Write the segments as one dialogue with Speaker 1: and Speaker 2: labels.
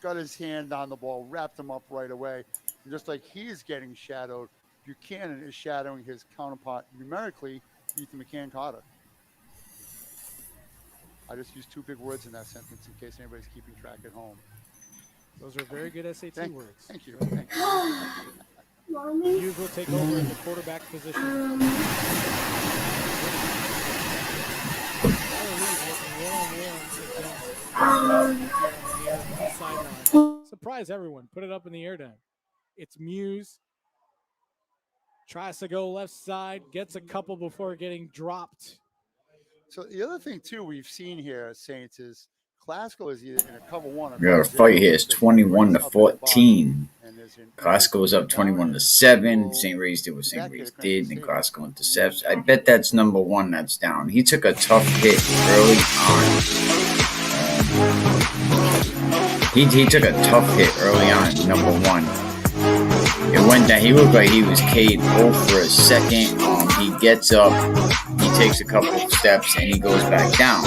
Speaker 1: got his hand on the ball, wrapped him up right away. And just like he's getting shadowed, Buchanan is shadowing his counterpart numerically, Ethan McCann Carter. I just used two big words in that sentence in case anybody's keeping track at home.
Speaker 2: Those are very good SAT
Speaker 1: Thank,
Speaker 2: words.
Speaker 1: thank you. Thank you.
Speaker 2: Hughes will take over at the quarterback position. Surprise everyone. Put it up in the air down. It's Muse. Tries to go left side. Gets a couple before getting dropped.
Speaker 1: So the other thing, too, we've seen here at Saints is Classical is either in a cover one or
Speaker 3: We got a fight here. It's 21-14. Classical was up 21-7. St. Ray's did what St. Ray's did, and Classical intercepts. I bet that's number one that's down. He took a tough hit early on. He took a tough hit early on, number one. It went down. He looked like he was KO for a second. He gets up, he takes a couple of steps, and he goes back down.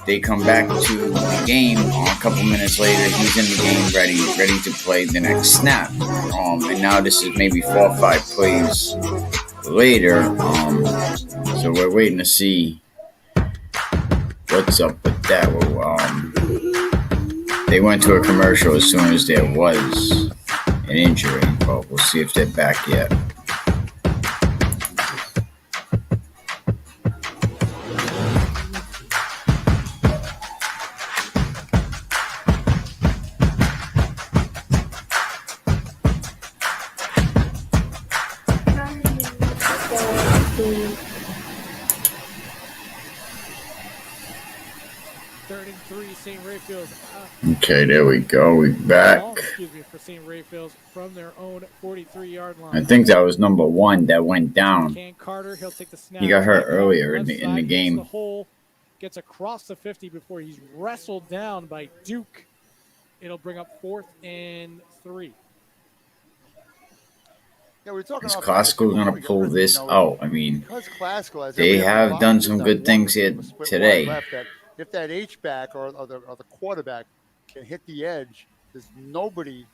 Speaker 3: They come back to the game a couple minutes later. He's in the game, ready to play the next snap. And now this is maybe 4 or 5 plays later. So we're waiting to see what's up with that. They went to a commercial as soon as there was an injury, but we'll see if they're back yet.
Speaker 2: 33, St. Rayfield's.
Speaker 3: Okay, there we go. We're back.
Speaker 2: For St. Rayfield's from their own 43-yard line.
Speaker 3: I think that was number one that went down.
Speaker 2: Carter, he'll take the snap.
Speaker 3: He got hurt earlier in the game.
Speaker 2: The hole, gets across the 50 before he's wrestled down by Duke. It'll bring up 4th and 3.
Speaker 1: Yeah, we're talking.
Speaker 3: Is Classical going to pull this out? I mean, they have done some good things here today.
Speaker 1: If that H-back or the quarterback can hit the edge, there's nobody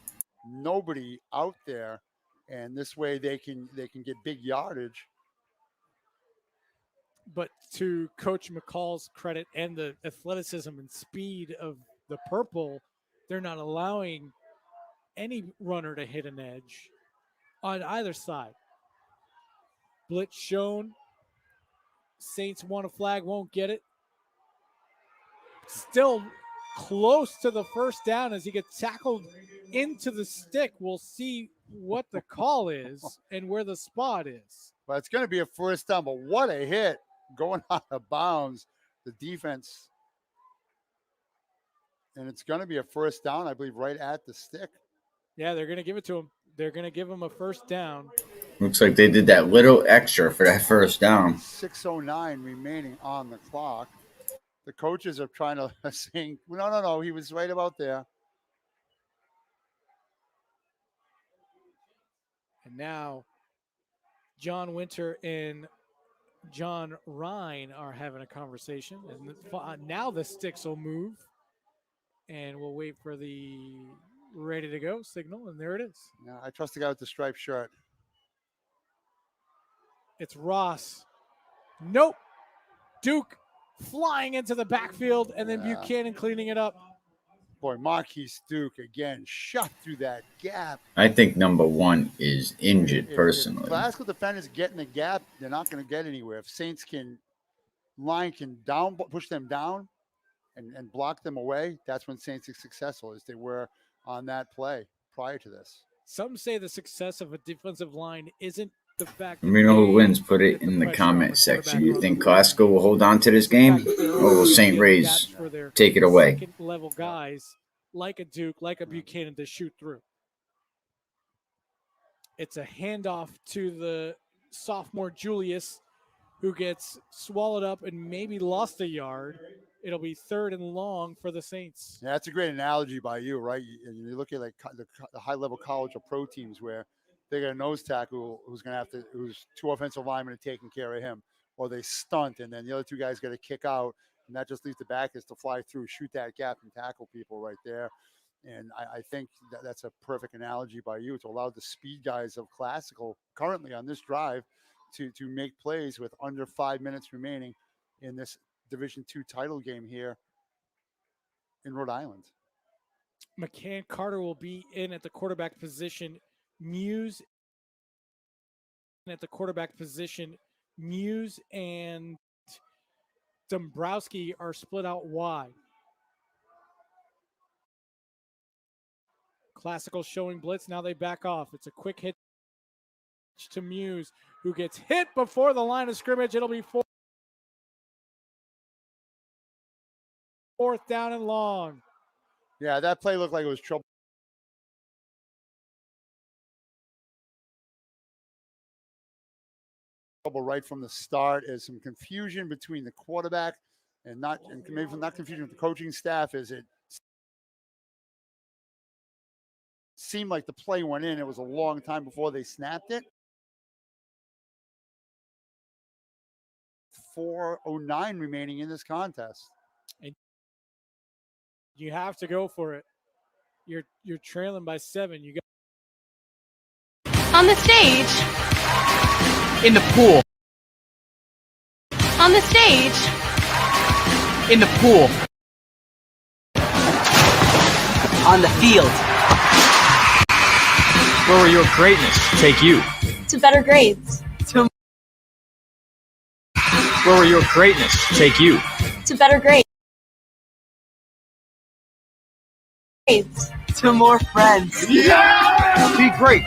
Speaker 1: out there, and this way they can get big yardage.
Speaker 2: But to Coach McCall's credit and the athleticism and speed of the purple, they're not allowing any runner to hit an edge on either side. Blitz shown. Saints want a flag, won't get it. Still close to the first down as he gets tackled into the stick. We'll see what the call is and where the spot is.
Speaker 1: But it's going to be a first down, but what a hit going out of bounds. The defense. And it's going to be a first down, I believe, right at the stick.
Speaker 2: Yeah, they're going to give it to him. They're going to give him a first down.
Speaker 3: Looks like they did that little extra for that first down.
Speaker 1: 6:09 remaining on the clock. The coaches are trying to sing. No. He was right about there.
Speaker 2: And now John Winter and John Ryan are having a conversation. And now the sticks will move. And we'll wait for the ready to go signal. And there it is.
Speaker 1: Yeah, I trust the guy with the striped shirt.
Speaker 2: It's Ross. Nope. Duke flying into the backfield, and then Buchanan cleaning it up.
Speaker 1: Boy, Marquise Duke again shot through that gap.
Speaker 3: I think number one is injured personally.
Speaker 1: If Classical defenders get in the gap, they're not going to get anywhere. If Saints can push them down and block them away, that's when Saints are successful, as they were on that play prior to this.
Speaker 2: Some say the success of a defensive line isn't the fact.
Speaker 3: Let me know who wins. Put it in the comment section. You think Classical will hold on to this game, or will St. Ray's take it away?
Speaker 2: Second-level guys like a Duke, like a Buchanan to shoot through. It's a handoff to the sophomore Julius, who gets swallowed up and maybe lost a yard. It'll be 3rd and long for the Saints.
Speaker 1: Yeah, that's a great analogy by you, right? You look at like the high-level college or pro teams where they got a nose tackle who's 2 offensive linemen are taking care of him, or they stunt, and then the other 2 guys got to kick out, and that just leaves the backers to fly through, shoot that gap, and tackle people right there. And I think that's a perfect analogy by you. It's allowed the speed guys of Classical currently on this drive to make plays with under 5 minutes remaining in this Division II title game here in Rhode Island.
Speaker 2: McCann Carter will be in at the quarterback position. Muse at the quarterback position. Muse and Dombrowski are split out wide. Classical showing blitz. Now they back off. It's a quick hit to Muse, who gets hit before the line of scrimmage. It'll be fourth down and long.
Speaker 1: Yeah, that play looked like it was trouble right from the start. Is some confusion between the quarterback and maybe not confusion with the coaching staff. Is it seemed like the play went in. It was a long time before they snapped it. 4:09 remaining in this contest.
Speaker 2: And you have to go for it. You're trailing by 7. You got
Speaker 4: on the stage.
Speaker 5: In the pool.
Speaker 4: On the stage.
Speaker 5: In the pool. On the field. Where will your greatness take you?
Speaker 4: To better grades.
Speaker 5: Where will your greatness take you?
Speaker 4: To better grades.
Speaker 5: To more friends. Yeah! Be great.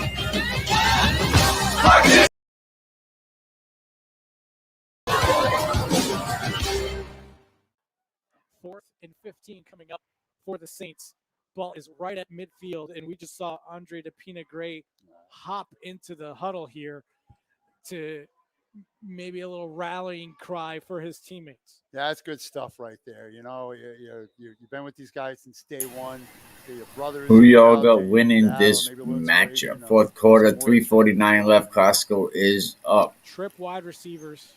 Speaker 2: 4th and 15 coming up for the Saints. Ball is right at midfield, and we just saw Andre DePina Gray hop into the huddle here to maybe a little rallying cry for his teammates.
Speaker 1: Yeah, that's good stuff right there. You know, you've been with these guys since day one. Your brothers.
Speaker 3: Who y'all got winning this matchup? Fourth quarter, 3:49 left. Costco is up.
Speaker 2: Trip wide receivers.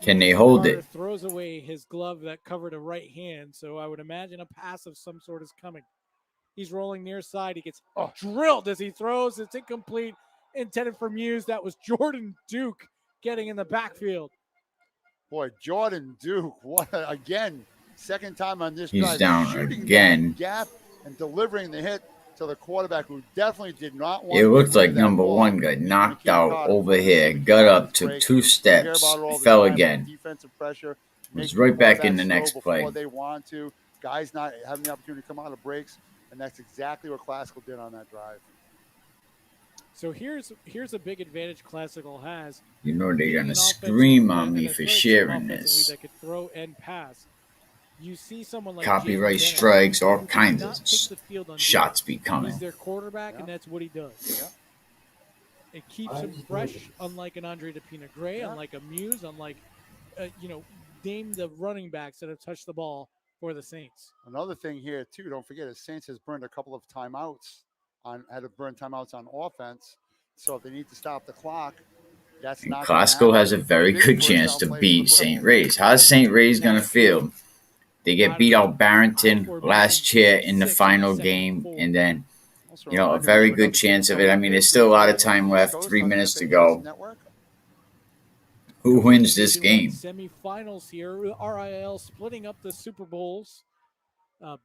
Speaker 3: Can they hold
Speaker 2: Carter
Speaker 3: it?
Speaker 2: throws away his glove that covered a right hand, so I would imagine a pass of some sort is coming. He's rolling near side. He gets drilled as he throws. It's incomplete. Intended for Muse. That was Jordan Duke getting in the backfield.
Speaker 1: Boy, Jordan Duke, again, second time on this
Speaker 3: He's
Speaker 1: drive.
Speaker 3: down again.
Speaker 1: Gap and delivering the hit to the quarterback, who definitely did not want
Speaker 3: It
Speaker 1: to
Speaker 3: looks like
Speaker 1: that
Speaker 3: number
Speaker 1: ball.
Speaker 3: one got knocked out
Speaker 1: Carter,
Speaker 3: over here, got up, took 2 steps, fell again.
Speaker 1: Defensive pressure.
Speaker 3: Was right back in the next play.
Speaker 1: They want to. Guys not having the opportunity to come out of breaks, and that's exactly what Classical did on that drive.
Speaker 2: So here's a big advantage Classical has.
Speaker 3: You know they're gonna scream on me for sharing this.
Speaker 2: That could throw and pass. You see someone like
Speaker 3: Copyright
Speaker 2: James
Speaker 3: strikes,
Speaker 2: Bennett,
Speaker 3: all
Speaker 2: who
Speaker 3: kinds
Speaker 2: cannot
Speaker 3: of
Speaker 2: take the field on
Speaker 3: shots be
Speaker 2: defense.
Speaker 3: coming.
Speaker 2: He's their quarterback, and that's what he does. It keeps him fresh, unlike an Andre DePina Gray, unlike a Muse, unlike name the running backs that have touched the ball for the Saints.
Speaker 1: Another thing here too, don't forget, the Saints has burned a couple of timeouts had to burn timeouts on offense. So if they need to stop the clock, that's not.
Speaker 3: Classical has a very good chance to beat St. Ray's. How's St. Ray's gonna feel? They get beat out Barrington last year in the final game, and then a very good chance of it. I mean, there's still a lot of time left, 3 minutes to go. Who wins this game?
Speaker 2: Semifinals here. RIL splitting up the Super Bowls.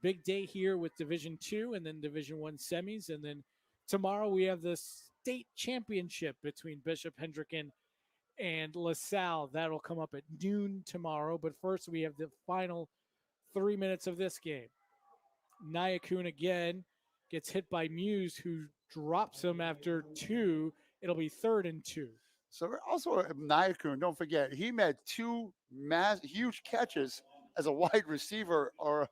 Speaker 2: Big day here with Division II and then Division I semis. And then tomorrow we have the state championship between Bishop Hendricken and LaSalle. That'll come up at noon tomorrow. But first we have the final 3 minutes of this game. Nyakun again gets hit by Muse, who drops him after 2. It'll be 3rd and 2.
Speaker 1: So also Nyakun, don't forget, he made 2 huge catches as a wide receiver or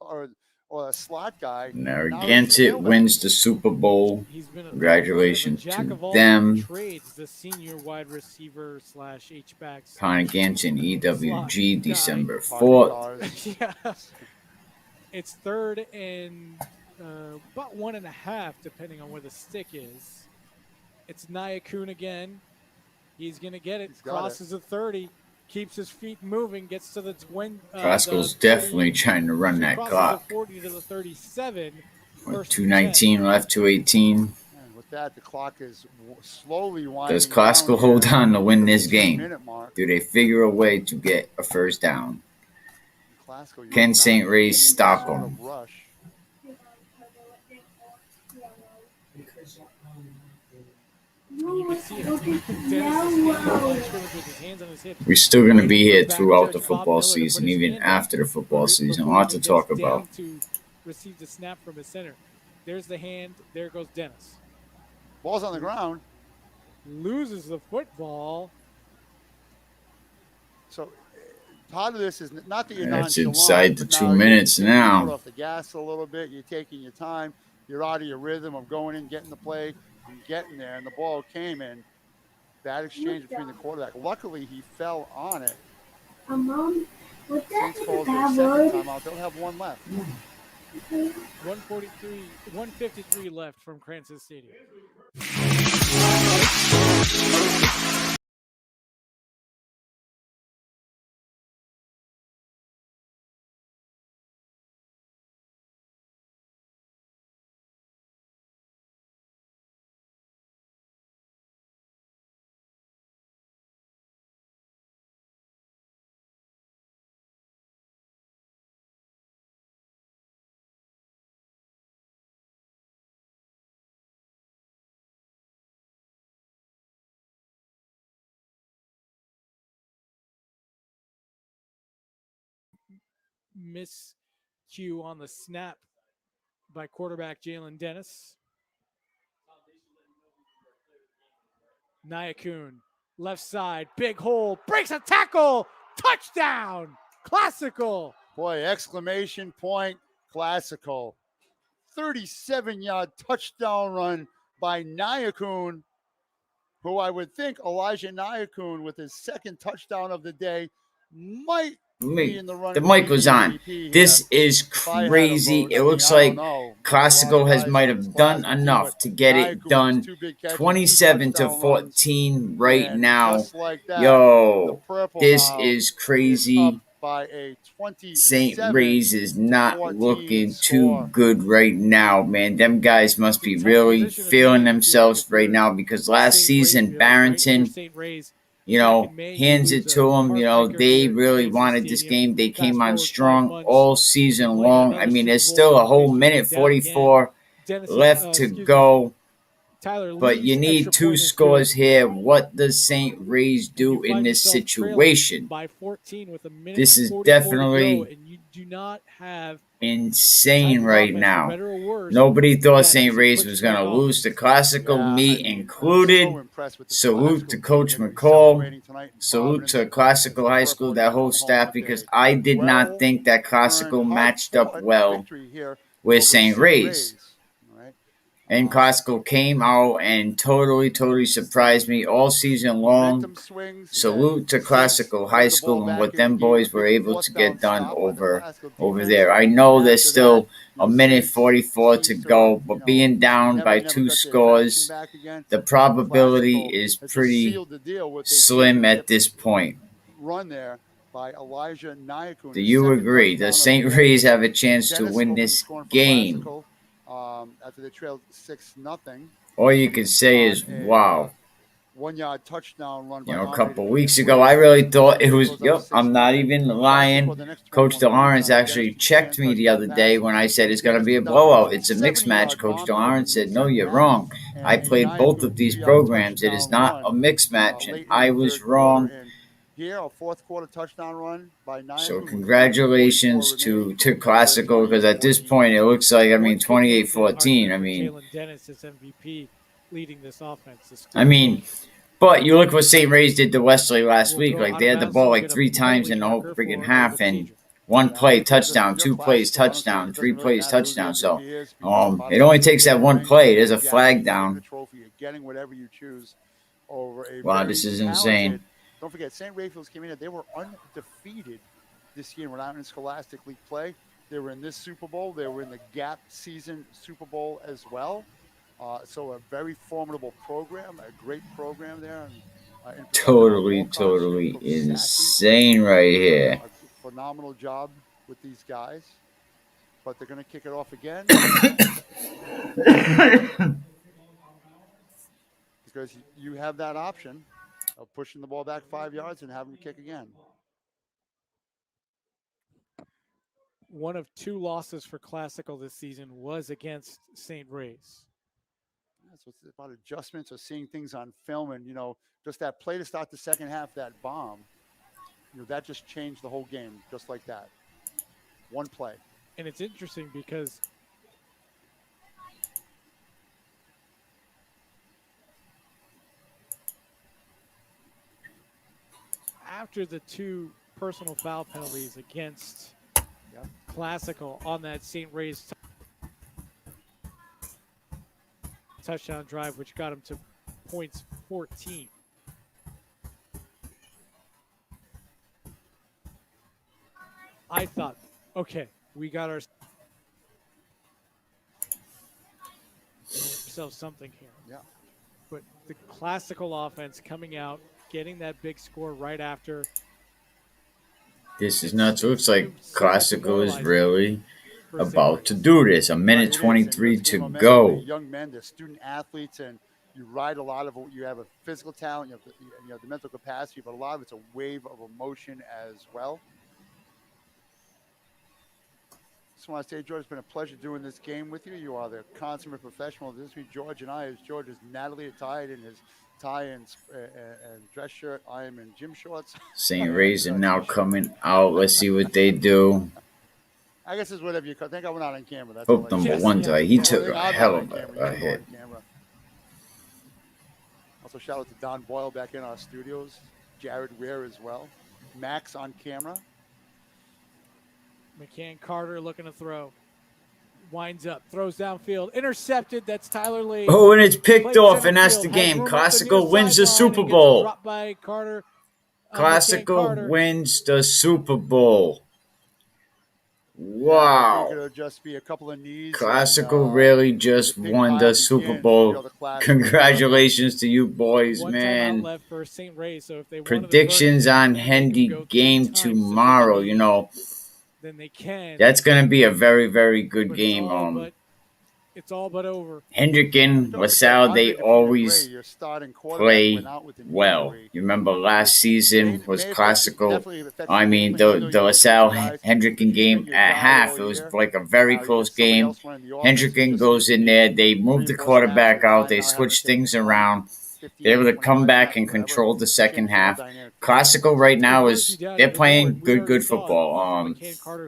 Speaker 1: a slot guy.
Speaker 3: Narragansett wins the Super Bowl. Congratulations to them.
Speaker 2: Trades the senior wide receiver / H-backs.
Speaker 3: Narragansett EWG December 4th.
Speaker 2: Yeah. It's 3rd and about 1.5, depending on where the stick is. It's Nyakun again. He's going to get it. Crosses the 30. Keeps his feet moving. Gets to the 20.
Speaker 3: Classical's definitely trying to run that clock.
Speaker 2: The 40 to the 37. First and
Speaker 3: 2:19 left, 2:18.
Speaker 1: And with that, the clock is slowly winding
Speaker 3: Does
Speaker 1: down
Speaker 3: Classical
Speaker 1: here
Speaker 3: hold on to win
Speaker 1: at the
Speaker 3: this game?
Speaker 1: 2-minute mark.
Speaker 3: Do they figure a way to get a first down?
Speaker 1: Classical, you
Speaker 3: Can
Speaker 1: would not
Speaker 3: St. Ray's
Speaker 1: need
Speaker 3: stop
Speaker 1: sort
Speaker 3: them?
Speaker 1: of rush.
Speaker 2: You can see it. Dennis is standing on the line of scrimmage with his hands on his hips.
Speaker 3: We're still going to be
Speaker 2: Waiting
Speaker 3: here
Speaker 2: for back
Speaker 3: throughout the
Speaker 2: judge Bob
Speaker 3: football
Speaker 2: Miller to put
Speaker 3: season,
Speaker 2: his
Speaker 3: even
Speaker 2: hand up
Speaker 3: after the football season. A
Speaker 2: before
Speaker 3: lot
Speaker 2: he
Speaker 3: to
Speaker 2: gets
Speaker 3: talk
Speaker 2: down
Speaker 3: about.
Speaker 2: to receive the snap from his center. There's the hand. There goes Dennis.
Speaker 1: Ball's on the ground.
Speaker 2: Loses the football.
Speaker 1: So part of this is not that you're
Speaker 3: That's
Speaker 1: nonchalant,
Speaker 3: inside the
Speaker 1: but
Speaker 3: 2
Speaker 1: now
Speaker 3: minutes
Speaker 1: you're taking your foot
Speaker 3: now.
Speaker 1: off the gas a little bit. You're taking your time. You're out of your rhythm of going in, getting the play, and getting there. And the ball came in. Bad exchange between the quarterback. Luckily, he fell on it.
Speaker 6: Mom, was that
Speaker 1: Saints
Speaker 6: like a
Speaker 1: calls their
Speaker 6: bad
Speaker 1: second
Speaker 6: word?
Speaker 1: timeout. They'll have one left.
Speaker 2: 153 left from Cranston Stadium. Miscue on the snap by quarterback Jalen Dennis. Nyakun, left side, big hole, breaks a tackle, touchdown, Classical.
Speaker 1: Boy, exclamation point, Classical. 37-yard touchdown run by Nyakun, who I would think Elijah Nyakun, with his second touchdown of the day, might be in the running.
Speaker 3: The mic was on. This is crazy. It looks like Classical might have done enough to get it done. 27-14 right now. Yo, this is crazy. St. Ray's is not looking too good right now, man. Them guys must be really feeling themselves right now, because last season Barrington, hands it to them. They really wanted this game. They came on strong all season long. I mean, there's still a whole minute 44 left to go. But you need two scores here. What does St. Ray's do in this situation? This is definitely insane right now. Nobody thought St. Ray's was going to lose to Classical, me included. Salute to Coach McCall. Salute to Classical High School, that whole staff, because I did not think that Classical matched up well with St. Ray's. And Classical came out and totally surprised me all season long. Salute to Classical High School and what them boys were able to get done over there. I know there's still a minute 44 to go, but being down by 2 scores, the probability is pretty slim at this point. Do you agree? Does St. Ray's have a chance to win this game?
Speaker 1: After they trailed 6-0.
Speaker 3: All you can say is, wow.
Speaker 1: 1-yard touchdown run.
Speaker 3: A couple weeks ago, I really thought it was, I'm not even lying. Coach DeLawrence actually checked me the other day when I said it's going to be a blowout. It's a mixed match. Coach DeLawrence said, no, you're wrong. I played both of these programs. It is not a mixed match, and I was wrong.
Speaker 1: Here, a fourth quarter touchdown run by Nyan.
Speaker 3: So congratulations to Classical, because at this point it looks like, 28-14.
Speaker 2: Jalen Dennis is MVP leading this offense.
Speaker 3: But you look what St. Ray's did to Wesley last week. Like, they had the ball 3 times in the whole freaking half, and 1 play touchdown, 2 plays touchdown, 3 plays touchdown. So it only takes that 1 play. There's a flag down. Wow, this is insane.
Speaker 1: Don't forget, St. Raphael's came in. They were undefeated this year in Rhode Island Scholastic League play. They were in this Super Bowl. They were in the Gap season Super Bowl as well. So a very formidable program, a great program there. And,
Speaker 3: totally insane right here.
Speaker 1: A phenomenal job with these guys. but they're going to kick it off again because you have that option of pushing the ball back 5 yards and having them kick again.
Speaker 2: One of 2 losses for Classical this season was against St. Ray's.
Speaker 1: So it's about adjustments or seeing things on film, and just that play to start the second half, that bomb, that just changed the whole game, just like that. One play.
Speaker 2: And it's interesting because after the 2 personal foul penalties against Classical on that St. Ray's touchdown drive, which got him to points 14. I thought, okay, we got ourselves something here.
Speaker 1: Yeah.
Speaker 2: But the Classical offense coming out, getting that big score right after.
Speaker 3: This is nuts. It looks like Classical is really about to do this. A minute 23 to go.
Speaker 1: Young men, they're student athletes, and you ride a lot of. You have a physical talent, you have the mental capacity, but a lot of it's a wave of emotion as well. Just want to say, George, it's been a pleasure doing this game with you. You are the consummate professional. This week, George and I, as George is Natalie attired in his tie and dress shirt. I am in gym shorts.
Speaker 3: St. Ray's are now coming out. Let's see what they do.
Speaker 1: I guess it's whatever you call. Thank God we're not on camera. That's
Speaker 3: Hope number 1 die. He took a hell of a hit.
Speaker 1: Also, shout out to Don Boyle back in our studios. Jared Ware as well. Max on camera.
Speaker 2: McCann Carter looking to throw. Winds up, throws downfield, intercepted. That's Tyler Lee.
Speaker 3: Oh, and it's picked off, and that's the game. Classical wins the Super Bowl.
Speaker 2: Dropped by Carter.
Speaker 3: Classical wins the Super Bowl. Wow.
Speaker 1: It'll just be a couple of knees.
Speaker 3: Classical really just won the Super Bowl. Congratulations to you boys, man.
Speaker 2: Left for St. Ray's, so if they
Speaker 3: predictions on Hendy game tomorrow,
Speaker 2: then they can.
Speaker 3: That's going to be a very, very good game.
Speaker 2: It's all but over.
Speaker 3: Hendricken, LaSalle, they always play well. You remember last season was Classical. I mean, the LaSalle Hendricken game at half, it was like a very close game. Hendricken goes in there, they move the quarterback out, they switch things around. They're able to come back and control the second half. Classical right now they're playing good football.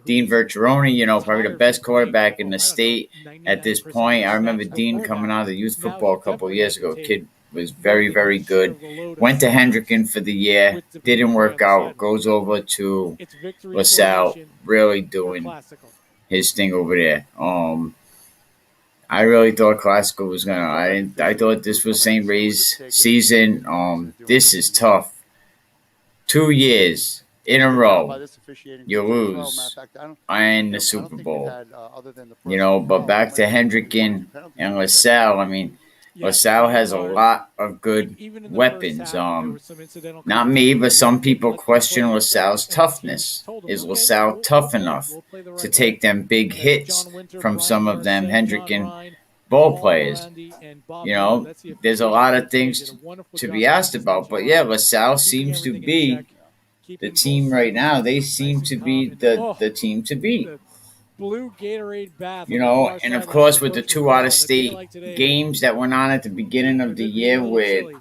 Speaker 3: Dean Vercheroni, probably the best quarterback in the state at this point. I remember Dean coming out of the youth football a couple of years ago. Kid was very, very good. Went to Hendricken for the year. Didn't work out. Goes over to LaSalle. Really doing his thing over there. I really thought Classical was gonna. I thought this was St. Ray's season. This is tough. 2 years in a row, you lose in the Super Bowl. But back to Hendricken and LaSalle. I mean, LaSalle has a lot of good weapons. Not me, but some people question LaSalle's toughness. Is LaSalle tough enough to take them big hits from some of them Hendricken ball players? There's a lot of things to be asked about. But yeah, LaSalle seems to be the team right now. They seem to be the team to beat.
Speaker 2: Blue Gatorade bath.
Speaker 3: And of course with the 2 out-of-state games that went on at the beginning of the year with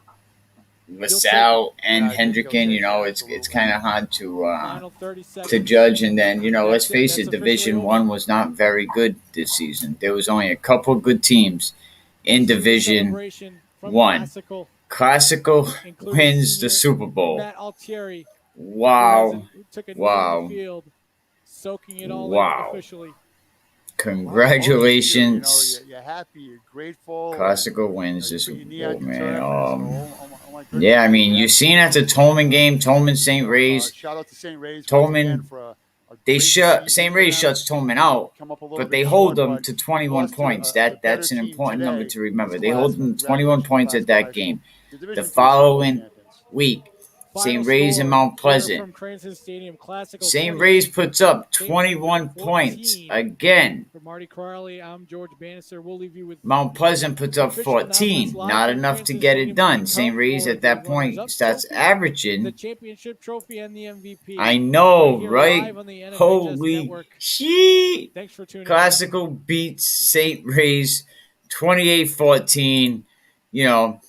Speaker 3: LaSalle and Hendricken, it's kind of hard to judge. And then, let's face it, Division I was not very good this season. There was only a couple good teams in Division I. Classical wins the Super Bowl. Wow.
Speaker 2: Soaking it all in officially.
Speaker 3: Congratulations.
Speaker 1: You're happy, you're grateful.
Speaker 3: Classical wins the Super Bowl, man. Yeah, I mean, you've seen at the Tolman game, Tolman St. Ray's.
Speaker 1: Shout out to St. Ray's.
Speaker 3: Tolman, St. Ray's shuts Tolman out, but they hold them to 21 points. That's an important number to remember. They hold them to 21 points at that game. The following week, St. Ray's and Mount Pleasant.
Speaker 2: From Cranston Stadium, Classical
Speaker 3: St.
Speaker 2: 20,
Speaker 3: Ray's puts up
Speaker 2: St.
Speaker 3: 21 points
Speaker 2: 14.
Speaker 3: again.
Speaker 2: For Marty Crowley, I'm George Bannister. We'll leave you with
Speaker 3: Mount Pleasant puts up
Speaker 2: official announcements
Speaker 3: 14.
Speaker 2: live
Speaker 3: Not
Speaker 2: from
Speaker 3: enough to
Speaker 2: Cranston
Speaker 3: get it
Speaker 2: Stadium
Speaker 3: done.
Speaker 2: to
Speaker 3: St.
Speaker 2: come
Speaker 3: Ray's
Speaker 2: for
Speaker 3: at that
Speaker 2: the
Speaker 3: point
Speaker 2: runners-up
Speaker 3: starts
Speaker 2: trophy,
Speaker 3: averaging.
Speaker 2: the championship trophy, and the MVP.
Speaker 3: I know,
Speaker 2: Right here
Speaker 3: right?
Speaker 2: live on the NFHS
Speaker 3: Holy
Speaker 2: Network.
Speaker 3: shit.
Speaker 2: Thanks for tuning in.
Speaker 3: Classical beats St. Ray's 28-14. You know,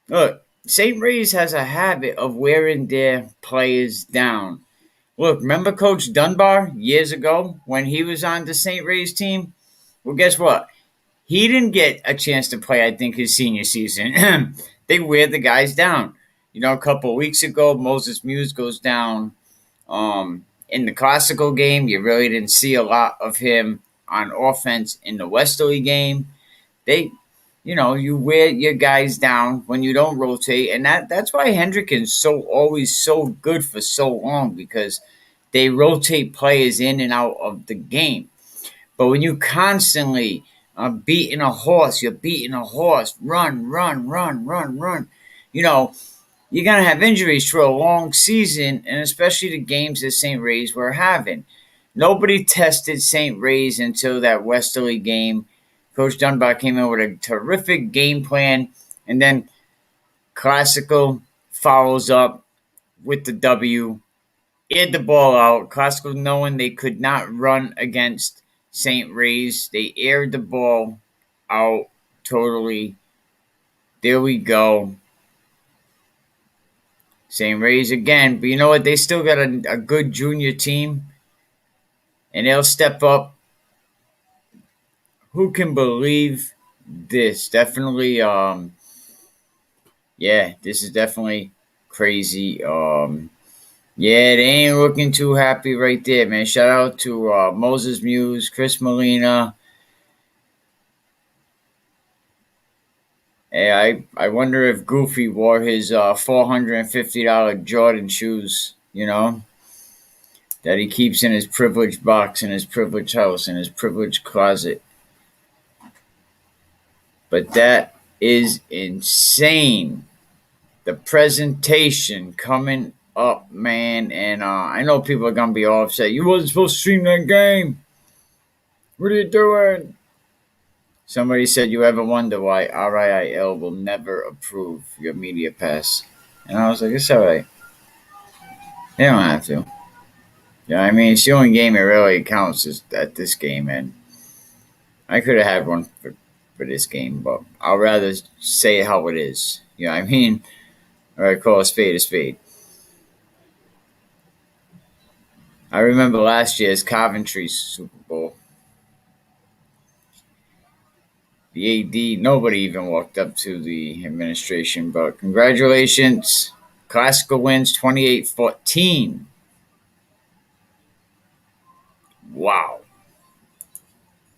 Speaker 3: look, St. Ray's has a habit of wearing their players down. Look, remember Coach Dunbar years ago when he was on the St. Ray's team? Well, guess what? He didn't get a chance to play, I think, his senior season. They wear the guys down. You know, a couple of weeks ago, Moses Muse goes down. In the Classical game, you really didn't see a lot of him on offense. In the Westerly game, you wear your guys down when you don't rotate, and that's why Hendricken's always so good for so long, because they rotate players in and out of the game. But when you constantly are beating a horse, run, run, run, run, run. You know, you're going to have injuries for a long season, and especially the games that St. Ray's were having. Nobody tested St. Ray's until that Westerly game. Coach Dunbar came in with a terrific game plan, and then Classical follows up with the W. Aired the ball out. Classical, knowing they could not run against St. Ray's, they aired the ball out totally. There we go. St. Ray's again. But you know what? They still got a good junior team, and they'll step up. Who can believe this? Definitely, this is definitely crazy. Yeah, they ain't looking too happy right there, man. Shout out to Moses Muse, Chris Molina. Hey, I wonder if Goofy wore his $450 Jordan shoes, that he keeps in his privileged box, in his privileged house, in his privileged closet. But that is insane. The presentation coming up, man. And I know people are going to be all upset. You wasn't supposed to stream that game. What are you doing? Somebody said, you ever wonder why RIIL will never approve your media pass? And I was like, it's all right. They don't have to. Yeah, I mean, it's the only game it really counts is at this game, and I could have had one for this game, but I'll rather say it how it is. You know what I mean? Or call a spade a spade. I remember last year's Coventry Super Bowl. The AD, nobody even walked up to the administration, but congratulations. Classical wins 28-14. Wow.